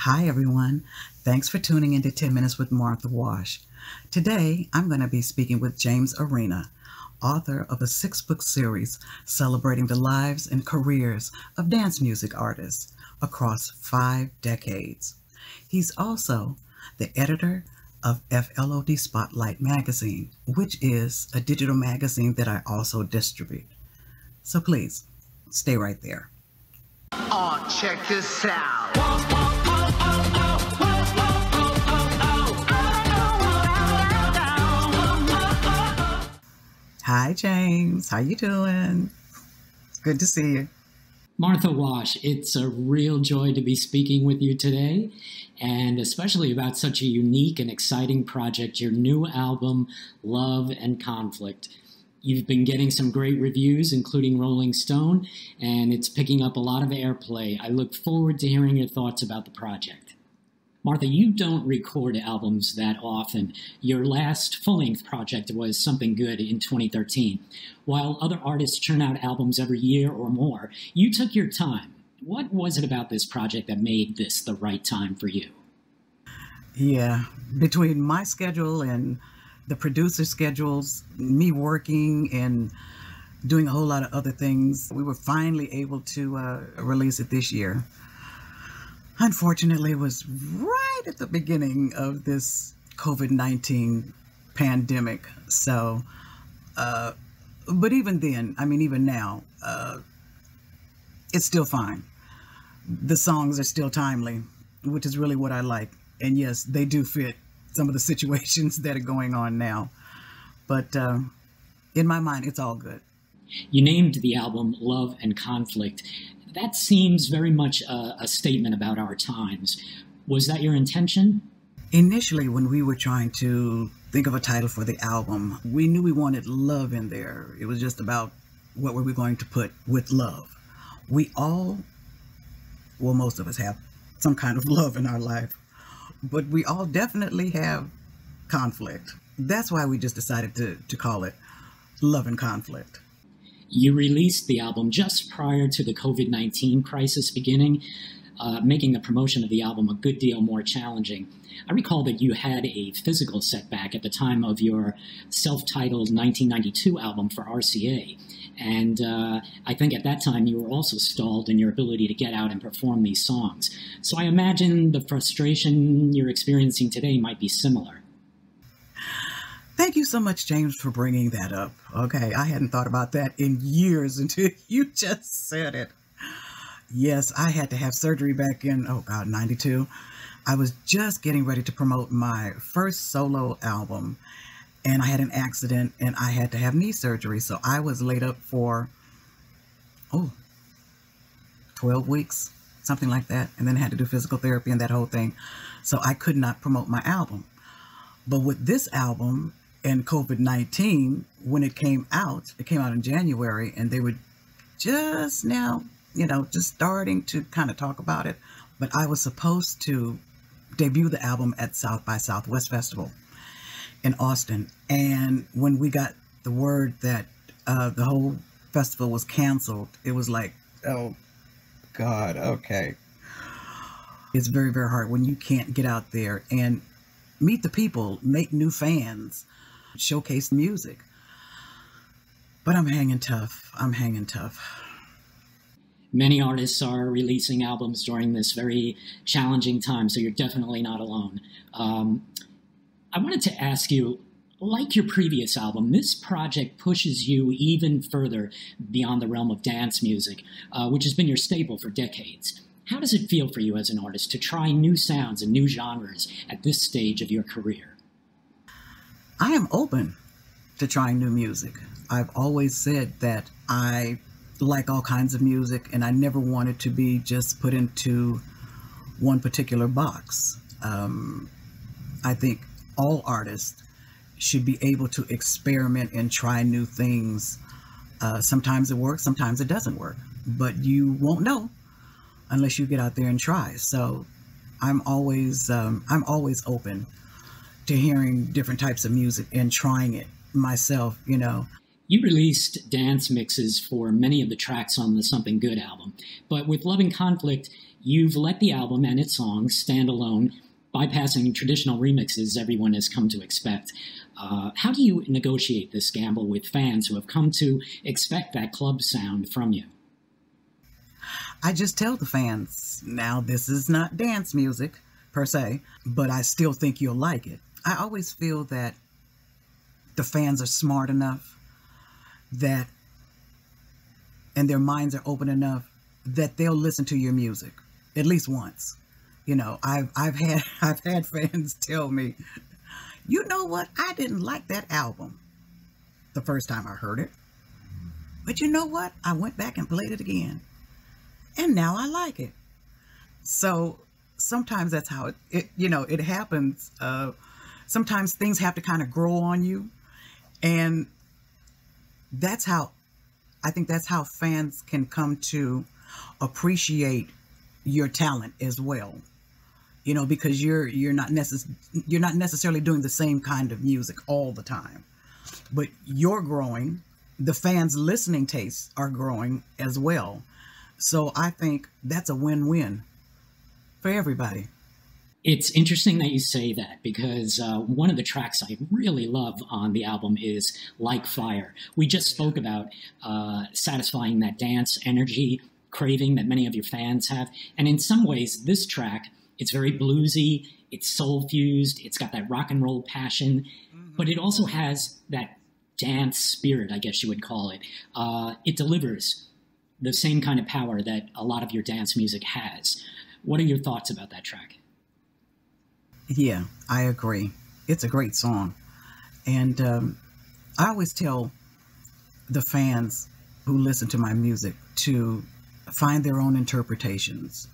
Hi, everyone. Thanks for tuning into 10 Minutes with Martha Wash. Today, I'm going to be speaking with James Arena, author of a 6-book series celebrating the lives and careers of dance music artists across 5 decades. He's also the editor of FLOD Spotlight magazine, which is a digital magazine that I also distribute. So please, stay right there. Oh, check this out. Hi, James. How you doing? Good to see you. Martha Wash, it's a real joy to be speaking with you today, and especially about such a unique and exciting project, your new album, Love and Conflict. You've been getting some great reviews, including Rolling Stone, and it's picking up a lot of airplay. I look forward to hearing your thoughts about the project. Martha, you don't record albums that often. Your last full-length project was Something Good in 2013. While other artists churn out albums every year or more, you took your time. What was it about this project that made this the right time for you? Yeah, between my schedule and the producer schedules, me working and doing a whole lot of other things, we were finally able to release it this year. Unfortunately, it was right at the beginning of this COVID-19 pandemic. So, but even then, even now, it's still fine. The songs are still timely, which is really what I like. And yes, they do fit some of the situations that are going on now. But in my mind, it's all good. You named the album Love and Conflict. That seems very much a statement about our times. Was that your intention? Initially, when we were trying to think of a title for the album, we knew we wanted love in there. It was just about what were we going to put with love. We all, well, most of us have some kind of love in our life, but we all definitely have conflict. That's why we just decided to call it Love and Conflict. You released the album just prior to the COVID-19 crisis beginning, making the promotion of the album a good deal more challenging. I recall that you had a physical setback at the time of your self-titled 1992 album for RCA. And I think at that time you were also stalled in your ability to get out and perform these songs. So I imagine the frustration you're experiencing today might be similar. Thank you so much, James, for bringing that up. Okay, I hadn't thought about that in years until you just said it. Yes, I had to have surgery back in, 92. I was just getting ready to promote my first solo album, and I had an accident, and I had to have knee surgery. So I was laid up for, 12 weeks, something like that, and then had to do physical therapy and that whole thing. So I could not promote my album. But with this album, and COVID-19, when it came out in January, and they were just now, just starting to kind of talk about it. But I was supposed to debut the album at South by Southwest Festival in Austin. And when we got the word that the whole festival was canceled, it was like, oh, God, okay. It's very, very hard when you can't get out there and meet the people, make new fans, showcase music. But I'm hanging tough. Many artists are releasing albums during this very challenging time, so you're definitely not alone. I wanted to ask you, like your previous album, this project pushes you even further beyond the realm of dance music, which has been your staple for decades. How does it feel for you as an artist to try new sounds and new genres at this stage of your career? I am open to trying new music. I've always said that I like all kinds of music, and I never wanted to be just put into one particular box. I think all artists should be able to experiment and try new things. Sometimes it works, sometimes it doesn't work, but you won't know unless you get out there and try. So I'm always open to hearing different types of music and trying it myself, You released dance mixes for many of the tracks on the Something Good album, but with Love and Conflict, You've let the album and its songs stand alone, bypassing traditional remixes everyone has come to expect. How do you negotiate this gamble with fans who have come to expect that club sound from you? I just tell the fans, now this is not dance music per se, but I still think you'll like it. I always feel that the fans are smart enough that, and their minds are open enough that they'll listen to your music at least once. You know, I've had fans tell me, you know what, I didn't like that album the first time I heard it, but you know what, I went back and played it again, and now I like it. So sometimes that's how it happens. Sometimes things have to kind of grow on you, and I think that's how fans can come to appreciate your talent as well. You know, because you're not necessarily doing the same kind of music all the time, but you're growing. The fans' listening tastes are growing as well. So I think that's a win-win for everybody. It's interesting that you say that, because one of the tracks I really love on the album is Like Fire. We just spoke about satisfying that dance energy craving that many of your fans have. And in some ways, this track, it's very bluesy, it's soul-fused, it's got that rock and roll passion, but it also has that dance spirit, I guess you would call it. It delivers the same kind of power that a lot of your dance music has. What are your thoughts about that track? Yeah, I agree. It's a great song. And I always tell the fans who listen to my music to find their own interpretations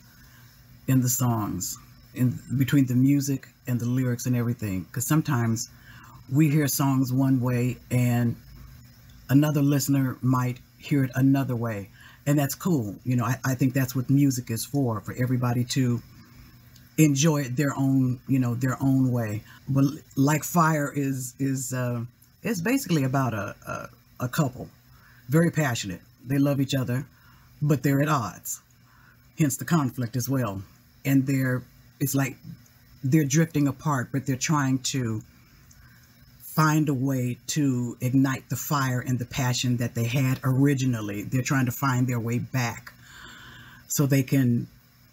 in the songs, in between the music and the lyrics and everything. Because sometimes we hear songs one way and another listener might hear it another way. And that's cool. You know, I think that's what music is for everybody to enjoy it their own way. But Like Fire is basically about a couple, very passionate. They love each other, but they're at odds, hence the conflict as well. And it's like they're drifting apart, but they're trying to find a way to ignite the fire and the passion that they had originally. They're trying to find their way back so they can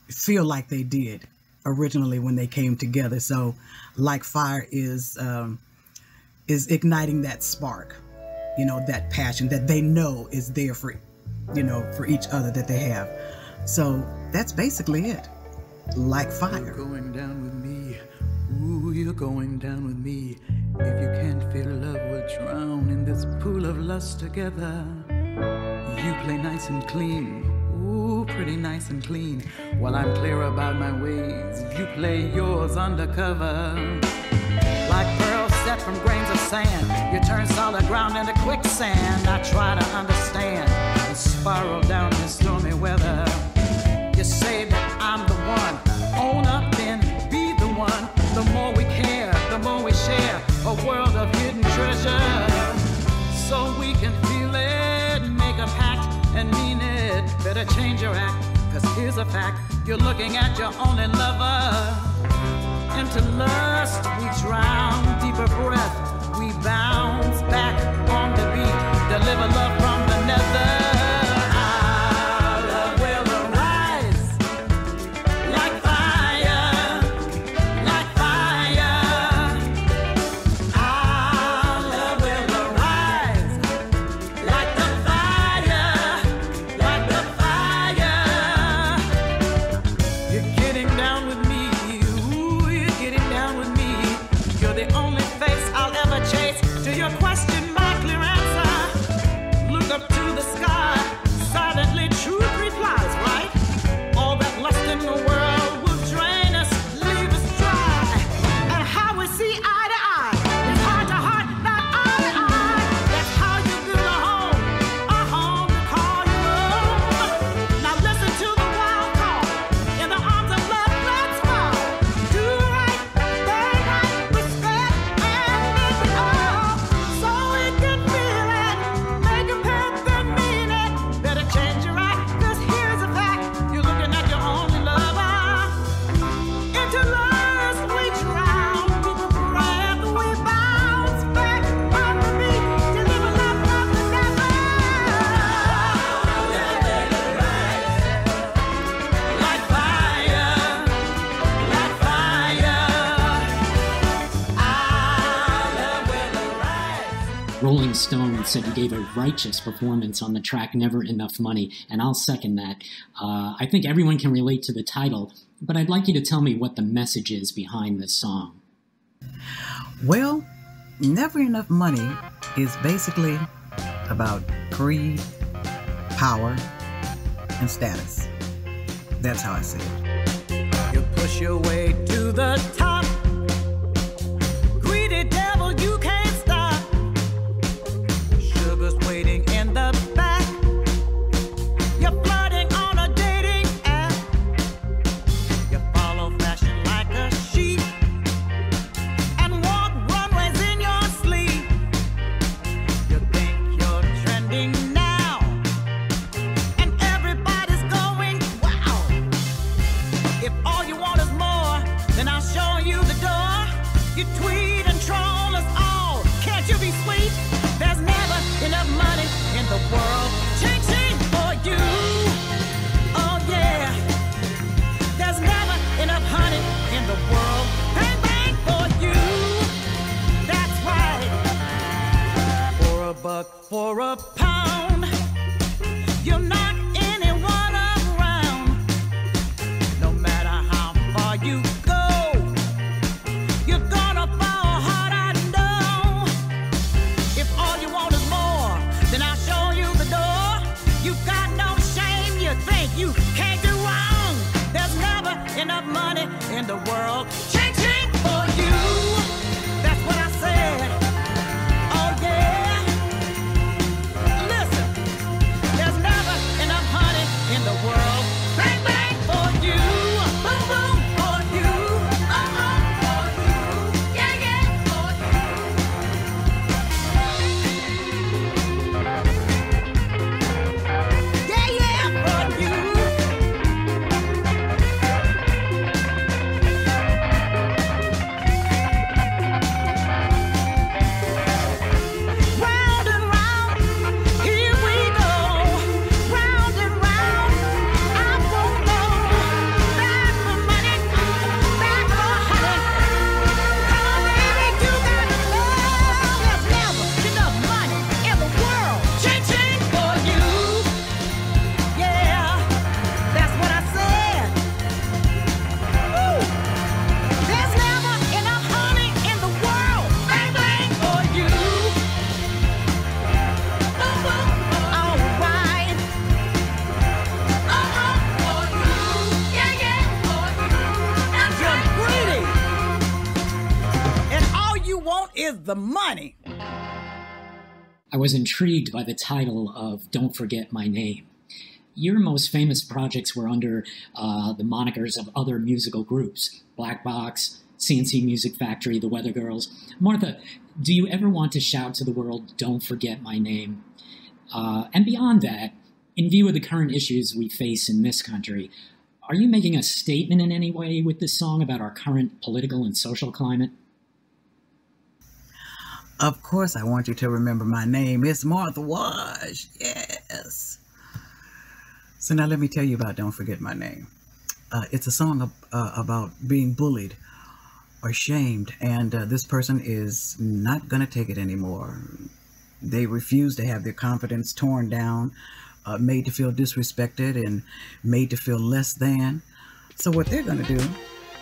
feel like they did originally when they came together. So Like Fire is igniting that spark, that passion that they know is there for each other that they have. So that's basically it. Like Fire. You're going down with me. Ooh, you're going down with me. If you can't feel love, we'll drown in this pool of lust together. You play nice and clean. Ooh, pretty nice and clean. While I'm clear about my ways, you play yours undercover. Like pearls set from grains of sand, you turn solid ground into quicksand. I try to understand and spiral down this stormy weather. You say that I'm the one. Own up then, be the one. The more we care, the more we share a world of hidden treasure. So we can feel it, make a pact and mean it. Better change your act, cause here's a fact. You're looking at your only lover. Into lust we drown, deeper breath we bounce back on the beat. Deliver love from the nether. Up to the sky. Rolling Stone said you gave a righteous performance on the track Never Enough Money, and I'll second that. I think everyone can relate to the title, but I'd like you to tell me what the message is behind this song. Well, Never Enough Money is basically about greed, power, and status. That's how I see it. You push your way to the top. Greedy devil, you can't stop. Sugar's waiting in the back. You're flirting on a dating app. You follow fashion like a sheep and walk runways in your sleep. You think you're trending now, and everybody's going, wow. If all you want is more, then I'll show you the door. You tweet and troll us all. Can't you be sweet? There's never enough money in the world. Ching ching for you. Oh yeah. There's never enough honey in the world. Bang bang for you. That's right. For a buck, for a pound, you'll knock anyone around. No matter how far you go, you're gonna fall hard, I know. If all you want is more, then I'll show you the door. You've got no shame, you think you can't do wrong. There's never enough money in the world. Ching ching for you. That's what I said. Oh yeah. Listen, there's never enough honey in the world. Bang bang for you. Boom boom for you. For you. Yeah yeah for you. Yeah yeah for you. Round and round, here we go. Round and round, I won't go. Back for money, back for honey. Come on, baby, you gotta know there's never enough money in the world. Ching ching for you. Yeah, that's what I said. Woo. There's never enough honey in the world. Bang bang for you. All right. For you. Yeah, yeah. For you. You're greedy. And all you want is the money. I was intrigued by the title of Don't Forget My Name. Your most famous projects were under the monikers of other musical groups, Black Box, CNC Music Factory, The Weather Girls. Martha, do you ever want to shout to the world, don't forget my name? And beyond that, in view of the current issues we face in this country, are you making a statement in any way with this song about our current political and social climate? Of course, I want you to remember my name. It's Martha Wash. Yes. So now let me tell you about Don't Forget My Name. It's a song about being bullied or shamed, and this person is not going to take it anymore. They refuse to have their confidence torn down, made to feel disrespected, and made to feel less than. So what they're going to do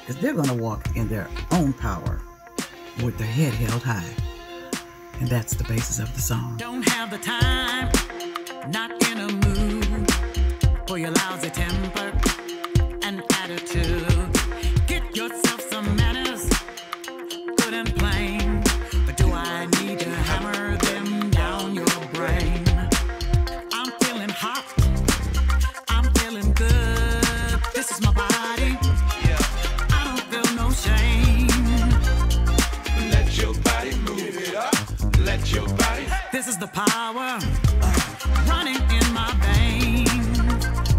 is they're going to walk in their own power with their head held high. And that's the basis of the song. Don't have the time, not in a mood for your lousy temper and attitude. Get yourself some manners, good and plain. But do I need to hammer them down your brain? I'm feeling hot, I'm feeling good. This is my body, I don't feel no shame. Let your body move. Let your body. This is the power running in my veins.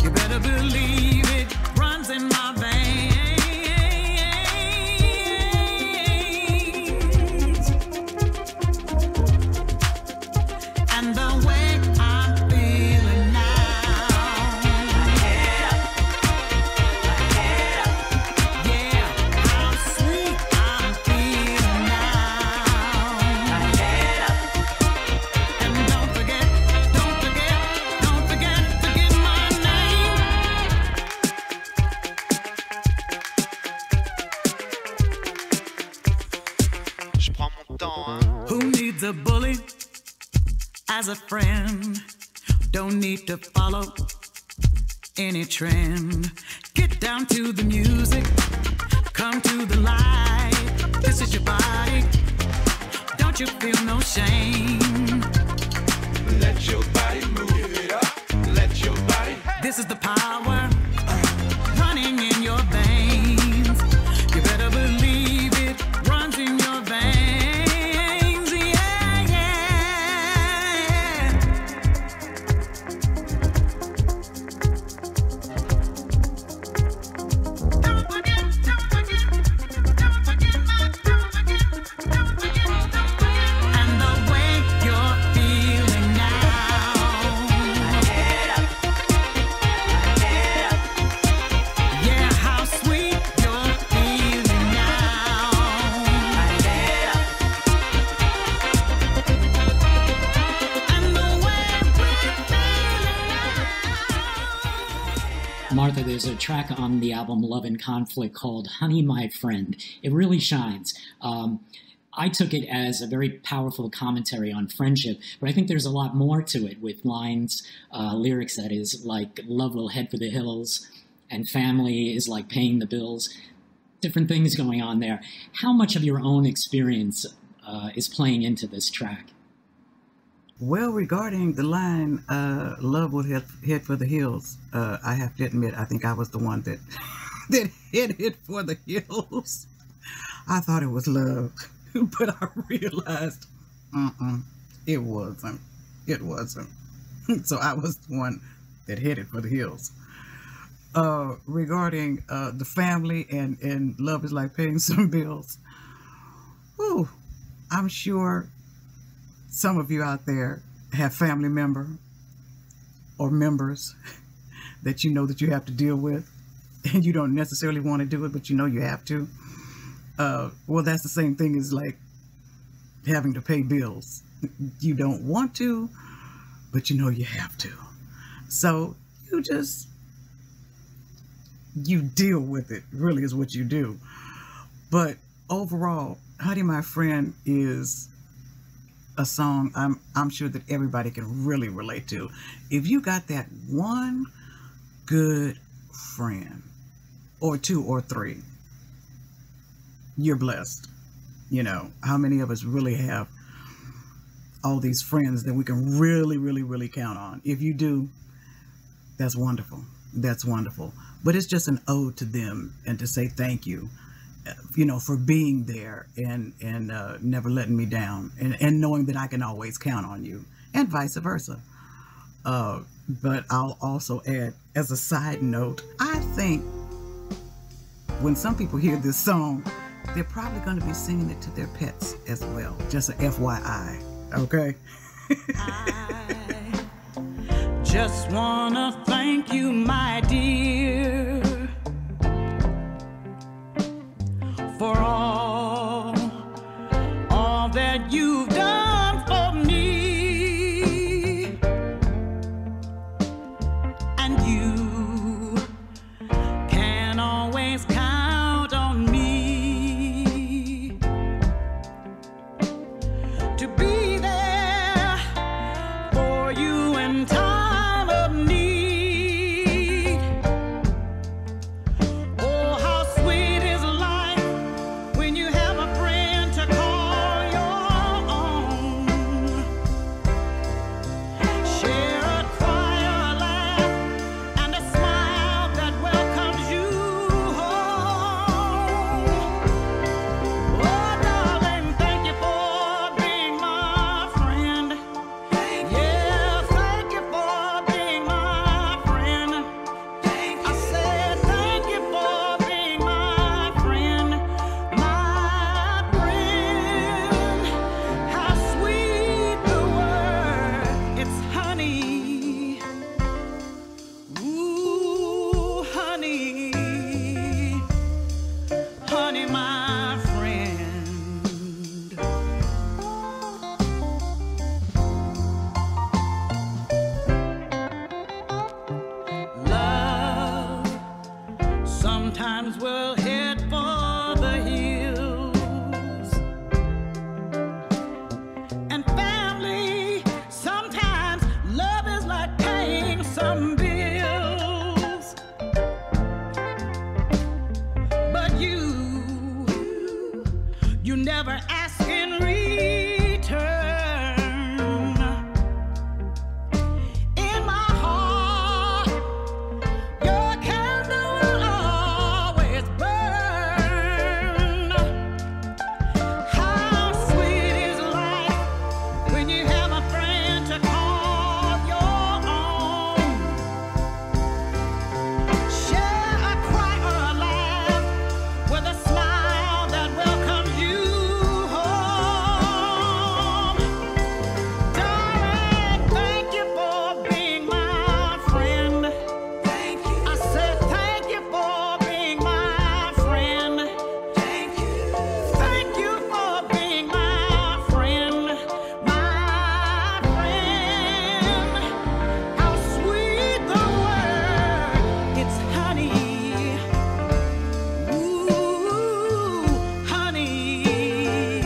You better believe it runs in my veins. And the way I'm feeling now, yeah, how sweet I'm feeling now. as a friend. Don't need to follow any trend. Get down to the music, come to the light. This is your body, don't you feel no shame. Let your body move. Give it up. Let your body. This is the power running in your veins. You better believe it runs in your veins. Yeah, yeah. Don't forget, don't forget, don't forget, don't forget, don't forget, don't forget. And the way you're feeling now. Yeah, how sweet you're feeling now. And the way we're feeling now. Martha, there's a track on the album Love and Conflict called Honey, My Friend. It really shines. I took it as a very powerful commentary on friendship, but I think there's a lot more to it with lines, lyrics that is, like love will head for the hills and family is like paying the bills. Different things going on there. How much of your own experience is playing into this track? Well, regarding the line, love will head for the hills, I have to admit, I think I was the one that, that headed for the hills. I thought it was love, but I realized, it wasn't. It wasn't. So I was the one that headed for the hills. Regarding the family and love is like paying some bills. Ooh, I'm sure some of you out there have family member or members that you know that you have to deal with, and you don't necessarily want to do it, but you know you have to. Well, that's the same thing as like having to pay bills. You don't want to, but you know you have to. So you deal with it, really is what you do. But overall, Honey, My Friend is a song I'm sure that everybody can really relate to. If you got that one good friend, or two or three, you're blessed. You know, how many of us really have all these friends that we can really, really, really count on? If you do, that's wonderful. That's wonderful. But it's just an ode to them and to say thank you, you know, for being there and never letting me down, and knowing that I can always count on you, and vice versa. But I'll also add, as a side note, I think when some people hear this song, they're probably going to be singing it to their pets as well. Just a FYI, okay? I just wanna thank you, my dear, for all that you've done for me. And you can always count on me to be there for you in time of need. Oh, how sweet is life when you have a friend to call your own. never ask in return. In my heart, your candle will always burn. How sweet is life when you have a friend to call your own. Share a cry or a laugh with a smile that welcomes you home. Darling, thank you for being my friend. Thank you. I said thank you for being my friend. Thank you. Thank you for being my friend. My friend. How sweet the word. It's honey. Ooh, honey.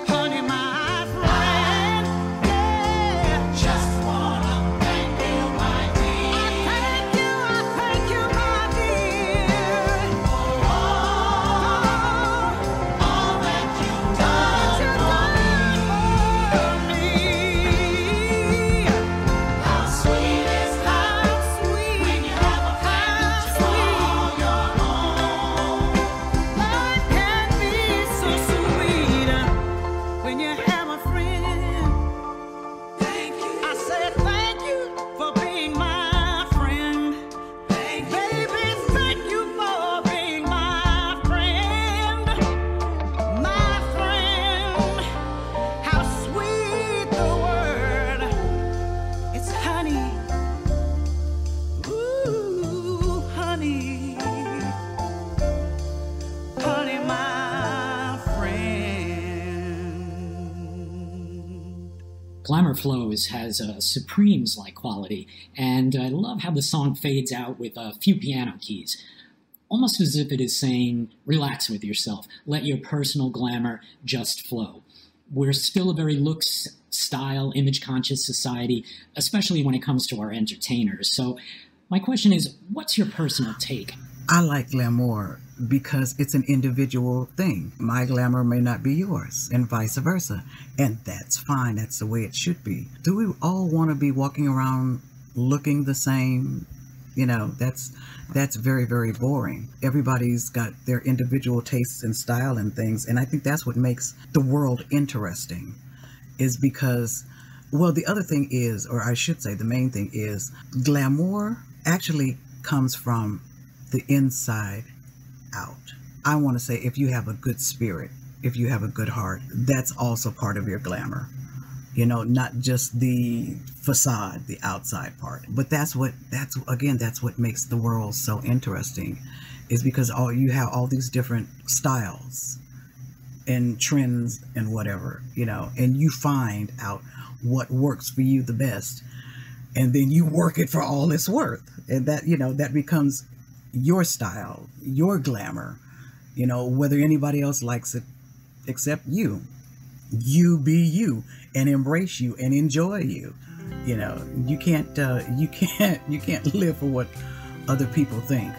Honey, my friend. Yeah. Just wanna thank you, my dear. I thank you, my dear. For all that you've done for me. How sweet is life when you have a friend to call your own. Life can be so sweet when you have a friend. Thank you. I said thank you for being my friend. Baby, thank you for being my friend. My friend. How sweet the word. It's honey. Ooh, honey. Honey, my friend. Glamour Flows has a Supremes-like quality, and I love how the song fades out with a few piano keys, almost as if it is saying, relax with yourself, let your personal glamour just flow. We're still a very looks, style, image-conscious society, especially when it comes to our entertainers. So my question is, what's your personal take? I like glamour because it's an individual thing. My glamour may not be yours, and vice versa. And that's fine. That's the way it should be. Do we all want to be walking around looking the same? You know, that's very, very boring. Everybody's got their individual tastes and style and things. And I think that's what makes the world interesting, is because, well, the other thing is, or I should say the main thing is, glamour actually comes from the inside out. I want to say, if you have a good spirit, if you have a good heart, that's also part of your glamour. You know, not just the facade, the outside part. But that's what makes the world so interesting, is because you have all these different styles and trends and whatever, you know, and you find out what works for you the best, and then you work it for all it's worth. And that, you know, that becomes your style, your glamour, you know, whether anybody else likes it except you. You be you and embrace you and enjoy you. You know, you can't live for what other people think.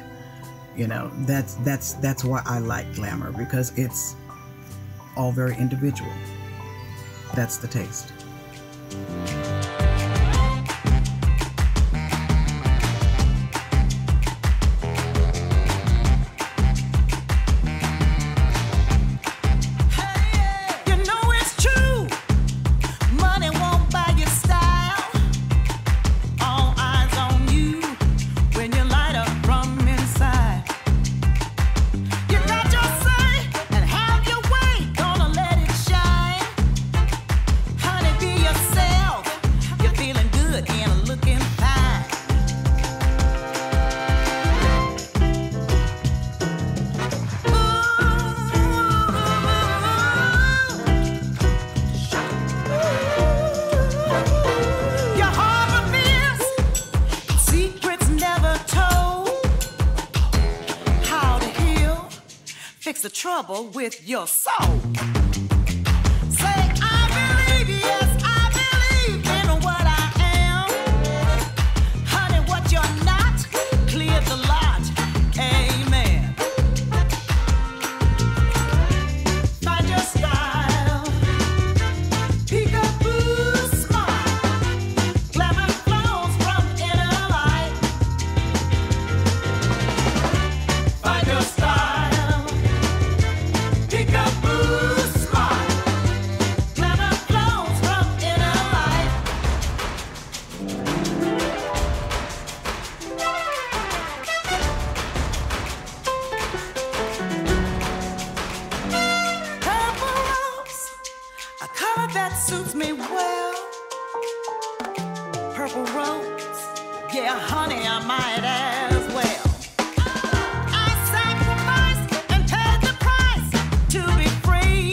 You know, that's why I like glamour, because it's all very individual. That's the taste. The trouble with your soul. Say, I believe, yes, I believe in what I am. Honey, what you're not, clear the lot. Amen. might as well. I sacrificed and paid the price to be free.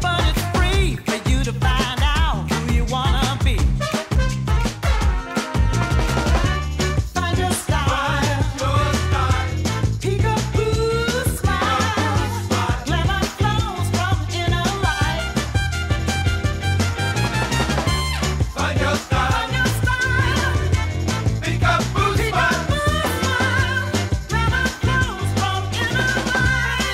But it's free for you to find out who you wanna be. Find your style. Peek-a-boo smile. Glamour flows from inner light. Find your style. Find your style. Peek-a-boo smile. Glamour flows from inner light.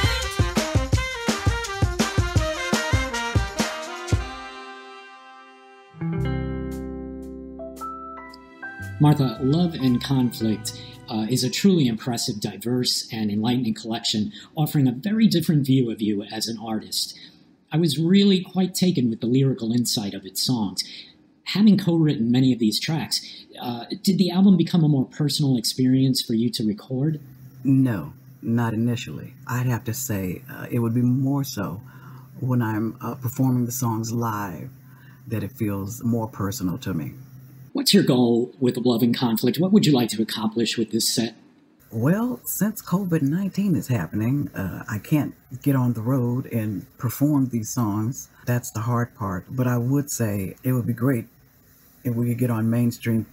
Martha, Love and Conflict is a truly impressive, diverse, and enlightening collection, offering a very different view of you as an artist. I was really quite taken with the lyrical insight of its songs. Having co-written many of these tracks, did the album become a more personal experience for you to record? No, not initially. I'd have to say it would be more so when I'm performing the songs live that it feels more personal to me. What's your goal with Love and Conflict? What would you like to accomplish with this set? Well, since COVID-19 is happening, I can't get on the road and perform these songs. That's the hard part. But I would say it would be great if we could get on mainstream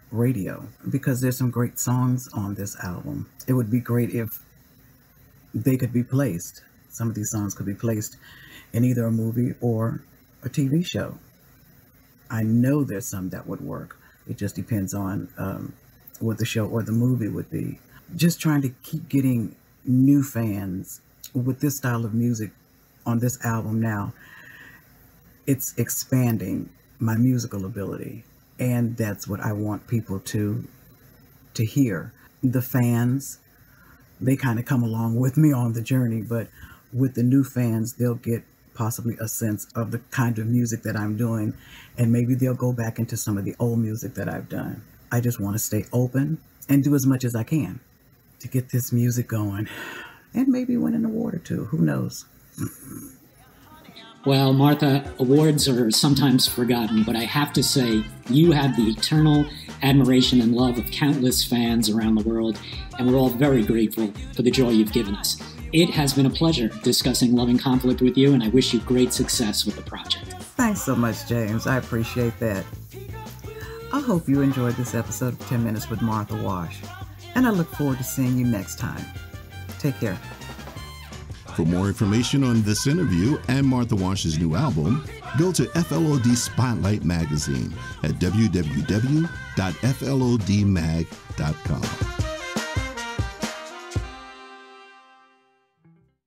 radio, because there's some great songs on this album. It would be great if they could be placed. Some of these songs could be placed in either a movie or a TV show. I know there's some that would work. It just depends on what the show or the movie would be. Just trying to keep getting new fans with this style of music on this album now. It's expanding my musical ability, and that's what I want people to hear. The fans, they kind of come along with me on the journey, but with the new fans, they'll get possibly a sense of the kind of music that I'm doing, and maybe they'll go back into some of the old music that I've done. I just want to stay open and do as much as I can to get this music going, and maybe win an award or two. Who knows? Well, Martha, awards are sometimes forgotten, but I have to say you have the eternal admiration and love of countless fans around the world, and we're all very grateful for the joy you've given us. It has been a pleasure discussing Love and Conflict with you, and I wish you great success with the project. Thanks so much, James. I appreciate that. I hope you enjoyed this episode of 10 Minutes with Martha Wash, and I look forward to seeing you next time. Take care. For more information on this interview and Martha Wash's new album, go to FLOD Spotlight Magazine at www.flodmag.com.